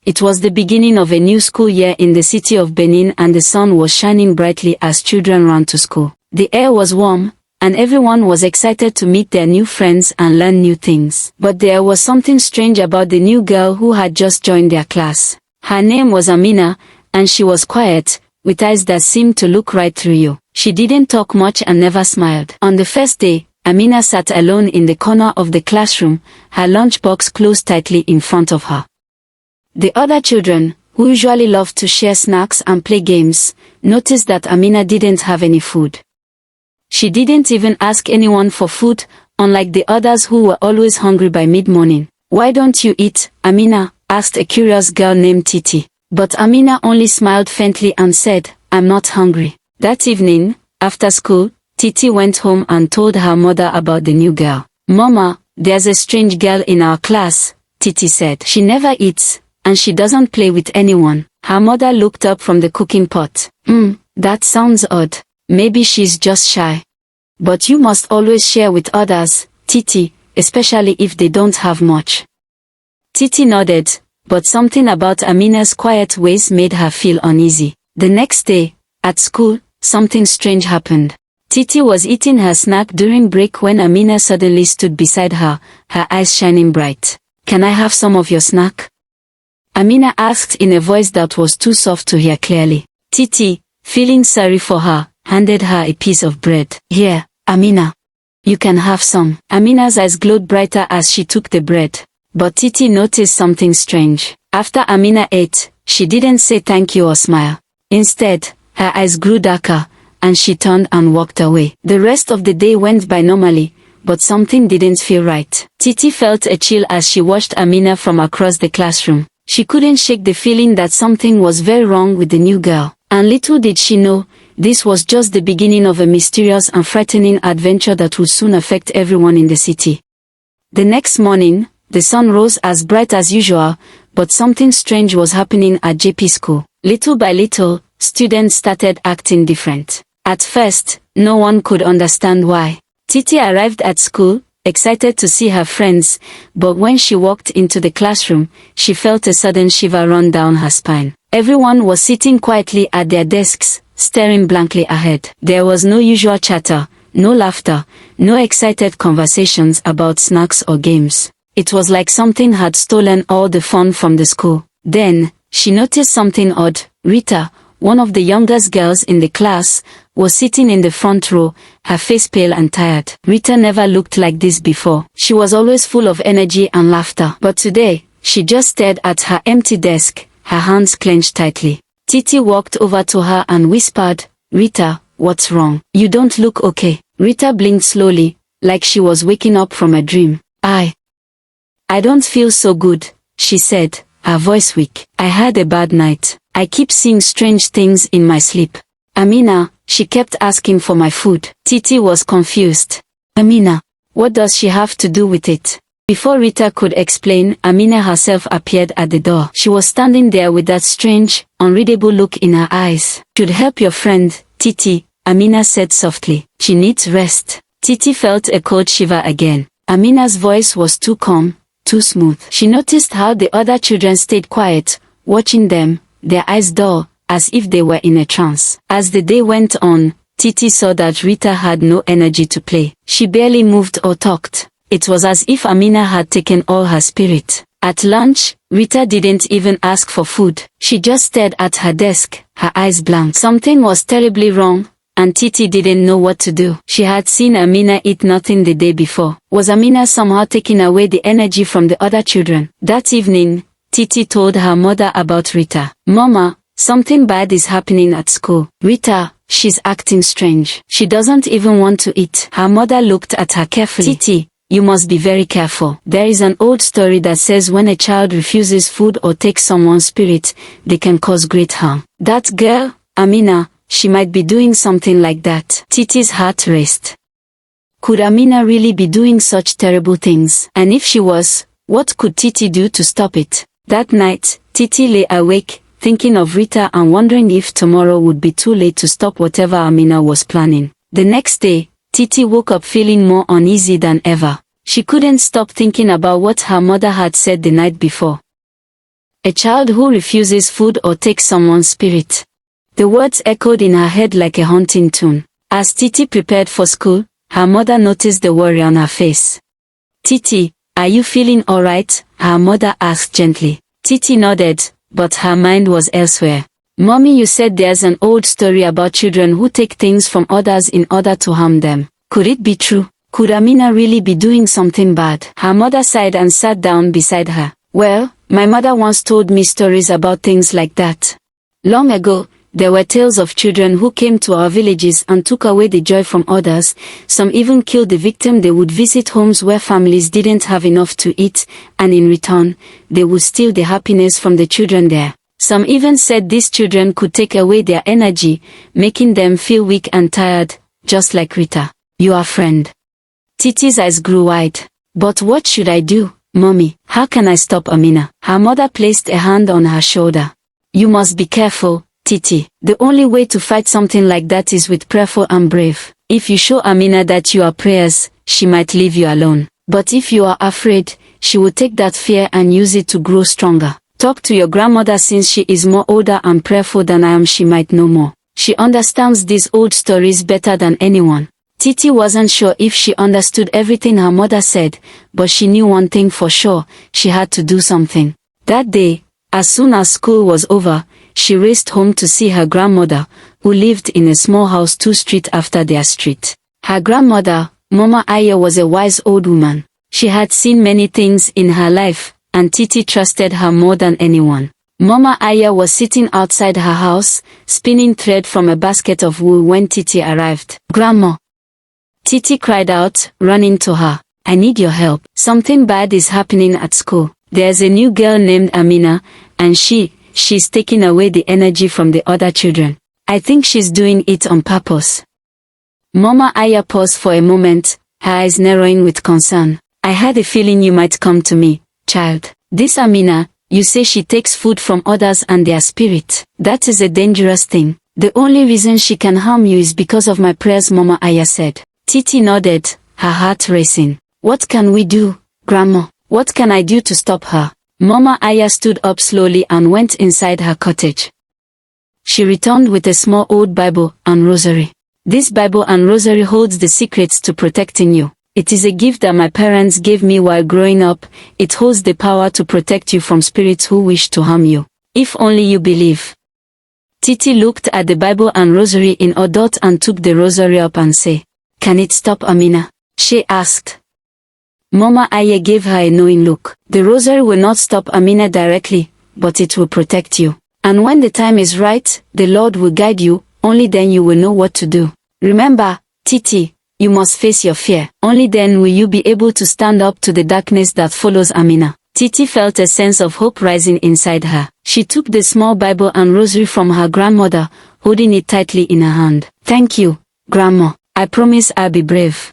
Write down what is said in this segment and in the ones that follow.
It was the beginning of a new school year in the city of Benin, and the sun was shining brightly as children ran to school. The air was warm, and everyone was excited to meet their new friends and learn new things. But there was something strange about the new girl who had just joined their class. Her name was Amina, and she was quiet, with eyes that seemed to look right through you. She didn't talk much and never smiled. On the first day, Amina sat alone in the corner of the classroom, her lunchbox closed tightly in front of her. The other children, who usually loved to share snacks and play games, noticed that Amina didn't have any food. She didn't even ask anyone for food, unlike the others who were always hungry by mid-morning. "Why don't you eat, Amina?" asked a curious girl named Titi. But Amina only smiled faintly and said, "I'm not hungry." That evening, after school, Titi went home and told her mother about the new girl. "Mama, there's a strange girl in our class," Titi said. "She never eats, and she doesn't play with anyone." Her mother looked up from the cooking pot. That sounds odd. Maybe she's just shy. But you must always share with others, Titi, especially if they don't have much." Titi nodded, but something about Amina's quiet ways made her feel uneasy. The next day, at school, something strange happened. Titi was eating her snack during break when Amina suddenly stood beside her, her eyes shining bright. "Can I have some of your snack?" Amina asked in a voice that was too soft to hear clearly. Titi, feeling sorry for her, handed her a piece of bread. "Here, Amina. You can have some." Amina's eyes glowed brighter as she took the bread. But Titi noticed something strange. After Amina ate, she didn't say thank you or smile. Instead, her eyes grew darker, and she turned and walked away. The rest of the day went by normally, but something didn't feel right. Titi felt a chill as she watched Amina from across the classroom. She couldn't shake the feeling that something was very wrong with the new girl. And little did she know, this was just the beginning of a mysterious and frightening adventure that would soon affect everyone in the city. The next morning, the sun rose as bright as usual, but something strange was happening at JP school. Little by little, students started acting different. At first, no one could understand why. Titi arrived at school, excited to see her friends, but when she walked into the classroom, she felt a sudden shiver run down her spine. Everyone was sitting quietly at their desks, staring blankly ahead. There was no usual chatter, no laughter, no excited conversations about snacks or games. It was like something had stolen all the fun from the school. Then, she noticed something odd. Rita, one of the youngest girls in the class, was sitting in the front row, her face pale and tired. Rita never looked like this before. She was always full of energy and laughter. But today, she just stared at her empty desk, her hands clenched tightly. Titi walked over to her and whispered, "Rita, what's wrong? You don't look okay." Rita blinked slowly, like she was waking up from a dream. I don't feel so good," she said, her voice weak. "I had a bad night. I keep seeing strange things in my sleep. Amina, she kept asking for my food." Titi was confused. "Amina, what does she have to do with it?" Before Rita could explain, Amina herself appeared at the door. She was standing there with that strange, unreadable look in her eyes. "Should help your friend, Titi," Amina said softly. "She needs rest." Titi felt a cold shiver again. Amina's voice was too calm, too smooth. She noticed how the other children stayed quiet, watching them, their eyes dull, as if they were in a trance. As the day went on, Titi saw that Rita had no energy to play. She barely moved or talked. It was as if Amina had taken all her spirit. At lunch, Rita didn't even ask for food. She just stared at her desk, her eyes blank. Something was terribly wrong, and Titi didn't know what to do. She had seen Amina eat nothing the day before. Was Amina somehow taking away the energy from the other children? That evening, Titi told her mother about Rita. "Mama, something bad is happening at school. Rita, she's acting strange. She doesn't even want to eat." Her mother looked at her carefully. "Titi, you must be very careful. There is an old story that says when a child refuses food or takes someone's spirit, they can cause great harm. That girl, Amina, she might be doing something like that." Titi's heart raced. Could Amina really be doing such terrible things? And if she was, what could Titi do to stop it? That night, Titi lay awake, thinking of Rita and wondering if tomorrow would be too late to stop whatever Amina was planning. The next day, Titi woke up feeling more uneasy than ever. She couldn't stop thinking about what her mother had said the night before. A child who refuses food or takes someone's spirit. The words echoed in her head like a haunting tune. As Titi prepared for school, her mother noticed the worry on her face. "Titi, are you feeling alright?" her mother asked gently. Titi nodded, but her mind was elsewhere. "Mommy, you said there's an old story about children who take things from others in order to harm them. Could it be true? Could Amina really be doing something bad?" Her mother sighed and sat down beside her. "Well, my mother once told me stories about things like that. Long ago, there were tales of children who came to our villages and took away the joy from others. Some even killed the victim. They would visit homes where families didn't have enough to eat, and in return, they would steal the happiness from the children there. Some even said these children could take away their energy, making them feel weak and tired, just like Rita, your friend." Titi's eyes grew wide. "But what should I do, Mommy? How can I stop Amina?" Her mother placed a hand on her shoulder. "You must be careful, Titi. The only way to fight something like that is with prayerful and brave. If you show Amina that you are prayers, she might leave you alone. But if you are afraid, she will take that fear and use it to grow stronger. Talk to your grandmother, since she is more older and prayerful than I am. She might know more. She understands these old stories better than anyone." Titi wasn't sure if she understood everything her mother said, but she knew one thing for sure: she had to do something. That day, as soon as school was over, she raced home to see her grandmother, who lived in a small house 2 streets after their street. Her grandmother, Mama Aya, was a wise old woman. She had seen many things in her life, and Titi trusted her more than anyone. Mama Aya was sitting outside her house, spinning thread from a basket of wool when Titi arrived. "Grandma!" Titi cried out, running to her. "I need your help. Something bad is happening at school. There's a new girl named Amina, and she's taking away the energy from the other children. I think she's doing it on purpose." Mama Aya paused for a moment, her eyes narrowing with concern. "I had a feeling you might come to me, child. This Amina, you say she takes food from others and their spirit. That is a dangerous thing. The only reason she can harm you is because of my prayers," Mama Aya said. Titi nodded, her heart racing. "What can we do, Grandma? What can I do to stop her?" Mama Aya stood up slowly and went inside her cottage. She returned with a small old Bible and rosary. "This Bible and rosary holds the secrets to protecting you. It is a gift that my parents gave me while growing up. It holds the power to protect you from spirits who wish to harm you. If only you believe." Titi looked at the Bible and rosary in awe and took the rosary up and said, "Can it stop Amina?" she asked. Mama Aya gave her a knowing look. "The rosary will not stop Amina directly, but it will protect you. And when the time is right, the Lord will guide you. Only then you will know what to do. Remember, Titi, you must face your fear. Only then will you be able to stand up to the darkness that follows Amina." Titi felt a sense of hope rising inside her. She took the small Bible and rosary from her grandmother, holding it tightly in her hand. "Thank you, Grandma. I promise I'll be brave."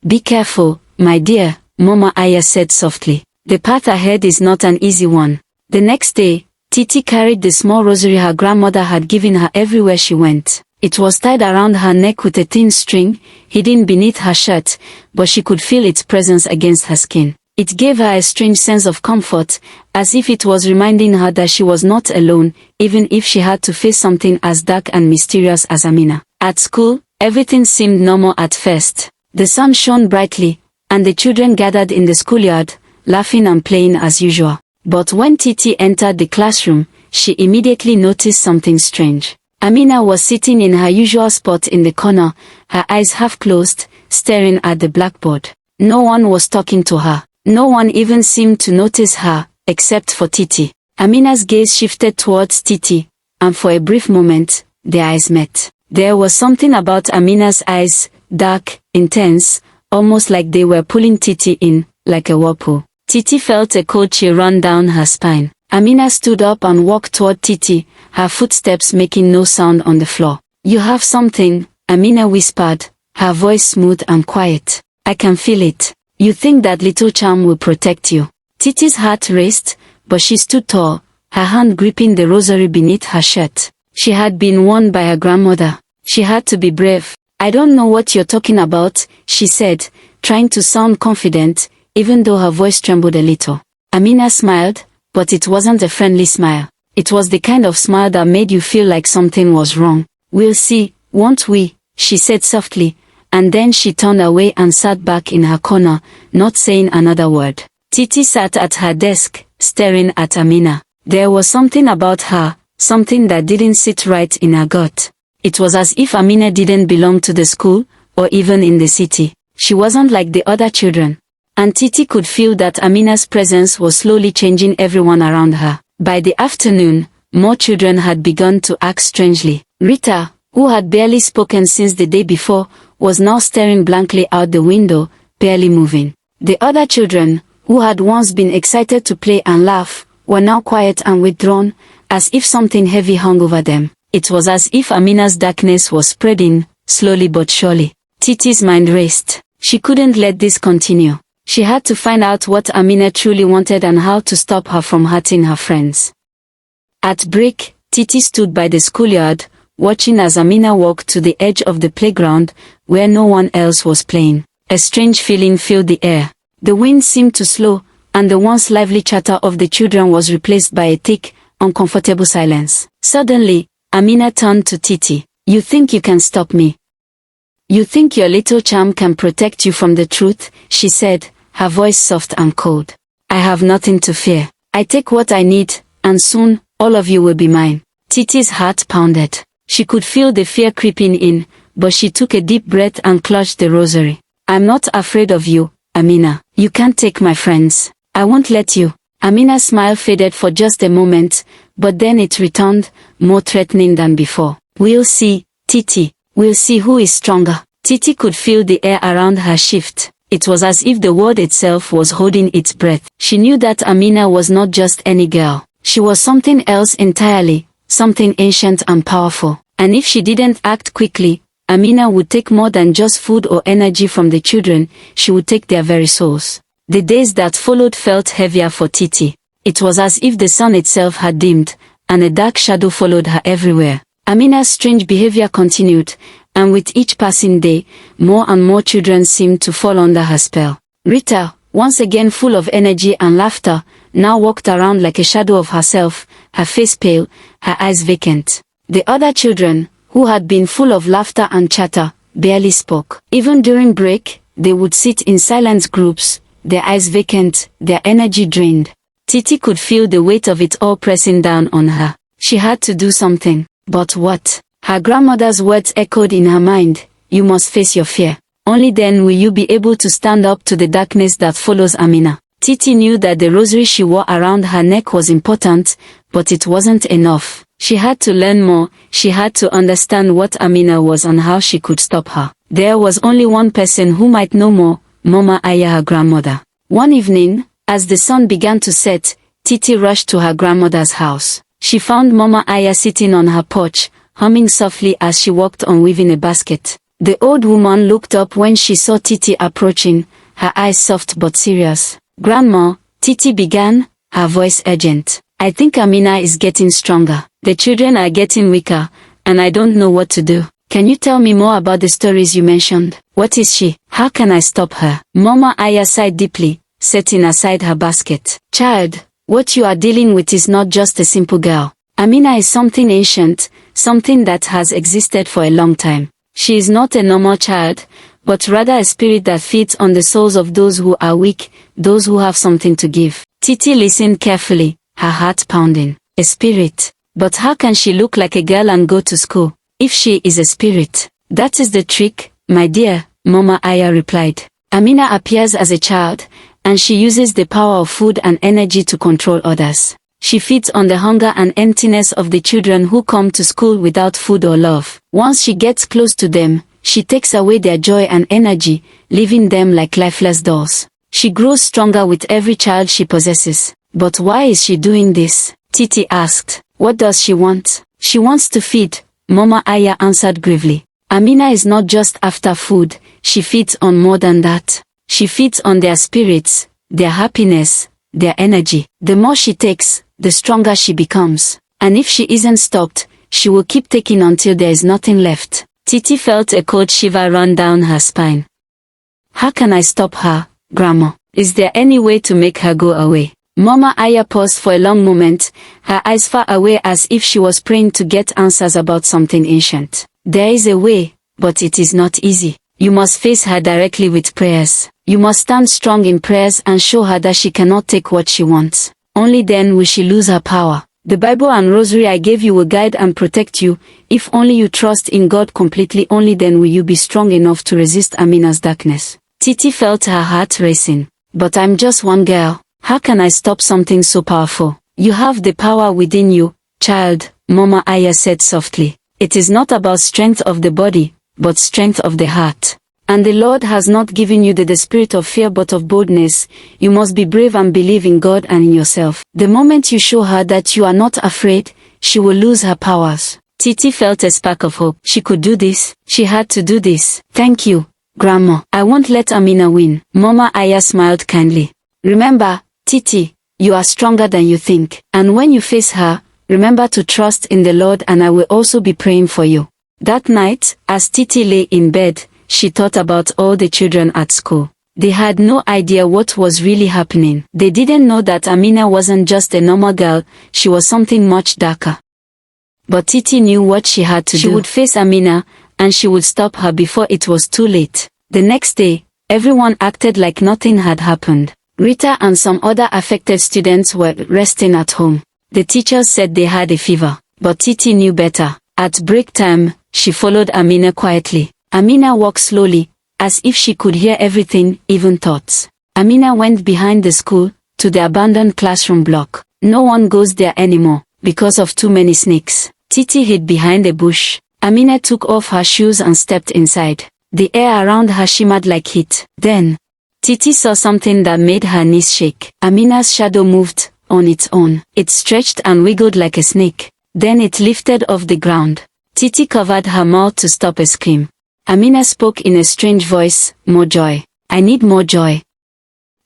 "Be careful, my dear," Mama Aya said softly. "The path ahead is not an easy one." The next day, Titi carried the small rosary her grandmother had given her everywhere she went. It was tied around her neck with a thin string, hidden beneath her shirt, but she could feel its presence against her skin. It gave her a strange sense of comfort, as if it was reminding her that she was not alone, even if she had to face something as dark and mysterious as Amina. At school, everything seemed normal at first. The sun shone brightly, and the children gathered in the schoolyard, laughing and playing as usual. But when Titi entered the classroom, she immediately noticed something strange. Amina was sitting in her usual spot in the corner, her eyes half closed, staring at the blackboard. No one was talking to her. No one even seemed to notice her, except for Titi. Amina's gaze shifted towards Titi, and for a brief moment, their eyes met. There was something about Amina's eyes, dark, intense, almost like they were pulling Titi in, like a whirlpool. Titi felt a cold chill run down her spine. Amina stood up and walked toward Titi, her footsteps making no sound on the floor. "You have something," Amina whispered, her voice smooth and quiet. "I can feel it. You think that little charm will protect you." Titi's heart raced, but she stood tall, her hand gripping the rosary beneath her shirt. She had been warned by her grandmother. She had to be brave. "I don't know what you're talking about," she said, trying to sound confident, even though her voice trembled a little. Amina smiled, but it wasn't a friendly smile. It was the kind of smile that made you feel like something was wrong. "We'll see, won't we?" she said softly, and then she turned away and sat back in her corner, not saying another word. Titi sat at her desk, staring at Amina. There was something about her, something that didn't sit right in her gut. It was as if Amina didn't belong to the school, or even in the city. She wasn't like the other children. And Titi could feel that Amina's presence was slowly changing everyone around her. By the afternoon, more children had begun to act strangely. Rita, who had barely spoken since the day before, was now staring blankly out the window, barely moving. The other children, who had once been excited to play and laugh, were now quiet and withdrawn, as if something heavy hung over them. It was as if Amina's darkness was spreading, slowly but surely. Titi's mind raced. She couldn't let this continue. She had to find out what Amina truly wanted and how to stop her from hurting her friends. At break, Titi stood by the schoolyard, watching as Amina walked to the edge of the playground, where no one else was playing. A strange feeling filled the air. The wind seemed to slow, and the once lively chatter of the children was replaced by a thick, uncomfortable silence. Suddenly, Amina turned to Titi. "You think you can stop me? You think your little charm can protect you from the truth?" she said, her voice soft and cold. "I have nothing to fear. I take what I need, and soon, all of you will be mine." Titi's heart pounded. She could feel the fear creeping in, but she took a deep breath and clutched the rosary. "I'm not afraid of you, Amina. You can't take my friends. I won't let you." Amina's smile faded for just a moment, but then it returned, more threatening than before. "We'll see, Titi. We'll see who is stronger." Titi could feel the air around her shift. It was as if the world itself was holding its breath. She knew that Amina was not just any girl. She was something else entirely, something ancient and powerful. And if she didn't act quickly, Amina would take more than just food or energy from the children, she would take their very souls. The days that followed felt heavier for Titi. It was as if the sun itself had dimmed, and a dark shadow followed her everywhere. Amina's strange behavior continued, and with each passing day, more and more children seemed to fall under her spell. Rita, once again full of energy and laughter, now walked around like a shadow of herself, her face pale, her eyes vacant. The other children, who had been full of laughter and chatter, barely spoke. Even during break, they would sit in silent groups, their eyes vacant, their energy drained. Titi could feel the weight of it all pressing down on her. She had to do something. But what? Her grandmother's words echoed in her mind. "You must face your fear. Only then will you be able to stand up to the darkness that follows Amina." Titi knew that the rosary she wore around her neck was important, but it wasn't enough. She had to learn more. She had to understand what Amina was and how she could stop her. There was only one person who might know more, Mama Aya, her grandmother. One evening, as the sun began to set, Titi rushed to her grandmother's house. She found Mama Aya sitting on her porch, humming softly as she walked on weaving a basket. The old woman looked up when she saw Titi approaching, her eyes soft but serious. "Grandma," Titi began, her voice urgent. "I think Amina is getting stronger. The children are getting weaker, and I don't know what to do. Can you tell me more about the stories you mentioned? What is she? How can I stop her?" Mama Aya sighed deeply, setting aside her basket. "Child, what you are dealing with is not just a simple girl. Amina is something ancient, something that has existed for a long time. She is not a normal child, but rather a spirit that feeds on the souls of those who are weak, those who have something to give." Titi listened carefully, her heart pounding. A spirit? But how can she look like a girl and go to school, if she is a spirit? "That is the trick, my dear," Mama Aya replied. "Amina appears as a child, and she uses the power of food and energy to control others. She feeds on the hunger and emptiness of the children who come to school without food or love. Once she gets close to them, she takes away their joy and energy, leaving them like lifeless dolls. She grows stronger with every child she possesses." "But why is she doing this?" Titi asked. "What does she want?" "She wants to feed," Mama Aya answered gravely. "Amina is not just after food, she feeds on more than that. She feeds on their spirits, their happiness, their energy. The more she takes, the stronger she becomes. And if she isn't stopped, she will keep taking until there is nothing left." Titi felt a cold shiver run down her spine. "How can I stop her, Grandma? Is there any way to make her go away?" Mama Aya paused for a long moment, her eyes far away as if she was praying to get answers about something ancient. There is a way, but it is not easy. You must face her directly with prayers. You must stand strong in prayers and show her that she cannot take what she wants. Only then will she lose her power. The Bible and rosary I gave you will guide and protect you. If only you trust in God completely, only then will you be strong enough to resist Amina's darkness. Titi felt her heart racing. But I'm just one girl. How can I stop something so powerful? You have the power within you, child, Mama Aya said softly. It is not about strength of the body, but strength of the heart. And the Lord has not given you the spirit of fear but of boldness. You must be brave and believe in God and in yourself. The moment you show her that you are not afraid, she will lose her powers. Titi felt a spark of hope. She could do this. She had to do this. Thank you, Grandma. I won't let Amina win. Mama Aya smiled kindly. Remember, Titi, you are stronger than you think. And when you face her, remember to trust in the Lord, and I will also be praying for you. That night, as Titi lay in bed, she thought about all the children at school. They had no idea what was really happening. They didn't know that Amina wasn't just a normal girl, she was something much darker. But Titi knew what she had to do. She would face Amina, and she would stop her before it was too late. The next day, everyone acted like nothing had happened. Rita and some other affected students were resting at home. The teachers said they had a fever, but Titi knew better. At break time, she followed Amina quietly. Amina walked slowly, as if she could hear everything, even thoughts. Amina went behind the school, to the abandoned classroom block. No one goes there anymore, because of too many snakes. Titi hid behind a bush. Amina took off her shoes and stepped inside. The air around her shimmered like heat. Then, Titi saw something that made her knees shake. Amina's shadow moved, on its own. It stretched and wiggled like a snake. Then it lifted off the ground. Titi covered her mouth to stop a scream. Amina spoke in a strange voice, more joy. I need more joy.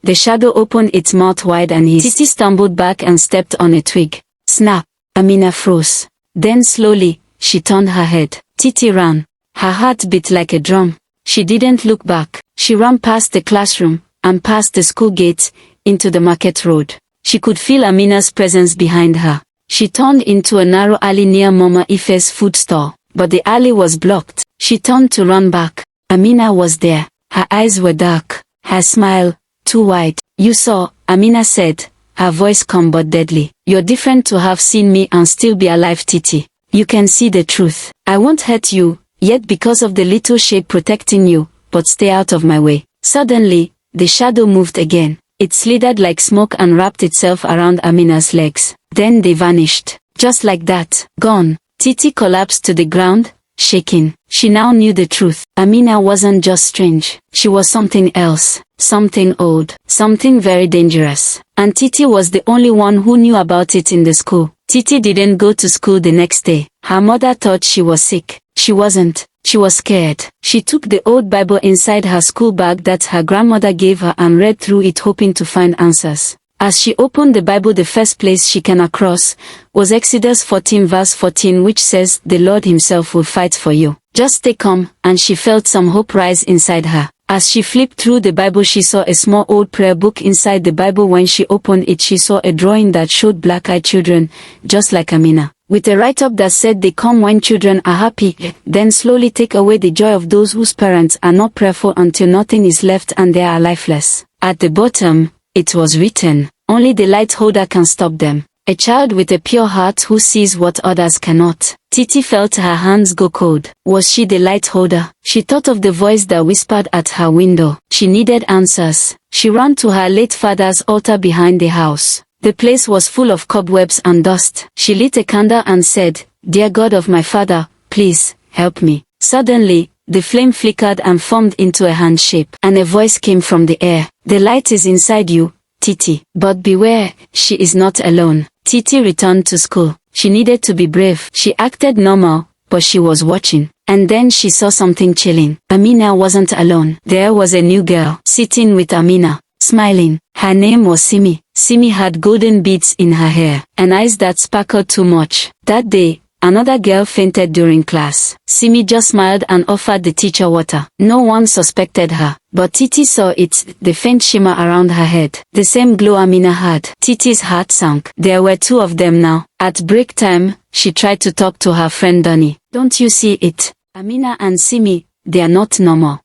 The shadow opened its mouth wide and hissed. Titi stumbled back and stepped on a twig. Snap! Amina froze. Then slowly, she turned her head. Titi ran. Her heart beat like a drum. She didn't look back. She ran past the classroom, and past the school gate, into the market road. She could feel Amina's presence behind her. She turned into a narrow alley near Mama Ife's food store, but the alley was blocked. She turned to run back. Amina was there. Her eyes were dark. Her smile, too wide. You saw, Amina said, her voice calm but deadly. You're different to have seen me and still be alive, Titi. You can see the truth. I won't hurt you, yet because of the little shade protecting you, but stay out of my way. Suddenly, the shadow moved again. It slithered like smoke and wrapped itself around Amina's legs. Then they vanished. Just like that. Gone. Titi collapsed to the ground, shaking. She now knew the truth. Amina wasn't just strange. She was something else. Something old. Something very dangerous. And Titi was the only one who knew about it in the school. Titi didn't go to school the next day. Her mother thought she was sick. She wasn't. She was scared. She took the old Bible inside her school bag that her grandmother gave her and read through it, hoping to find answers. As she opened the Bible, the first place she came across was Exodus 14 verse 14, which says, "The Lord himself will fight for you. Just stay calm," and she felt some hope rise inside her. As she flipped through the Bible, she saw a small old prayer book inside the Bible. When she opened it, she saw a drawing that showed black-eyed children, just like Amina, with a write-up that said, "They come when children are happy, then slowly take away the joy of those whose parents are not prayerful until nothing is left and they are lifeless." At the bottom, it was written, "Only the light holder can stop them." A child with a pure heart who sees what others cannot. Titi felt her hands go cold. Was she the light holder? She thought of the voice that whispered at her window. She needed answers. She ran to her late father's altar behind the house. The place was full of cobwebs and dust. She lit a candle and said, "Dear God of my father, please, help me." Suddenly, the flame flickered and formed into a hand shape, and a voice came from the air. "The light is inside you, Titi. But beware, she is not alone." Titi returned to school. She needed to be brave. She acted normal, but she was watching. And then she saw something chilling. Amina wasn't alone. There was a new girl, sitting with Amina, smiling. Her name was Simi. Simi had golden beads in her hair, and eyes that sparkled too much. That day, Another girl fainted during class. Simi just smiled and offered the teacher water. No one suspected her, but Titi saw it, the faint shimmer around her head. The same glow Amina had. Titi's heart sank. There were two of them now. At break time, she tried to talk to her friend Donnie. Don't you see it? Amina and Simi, they are not normal.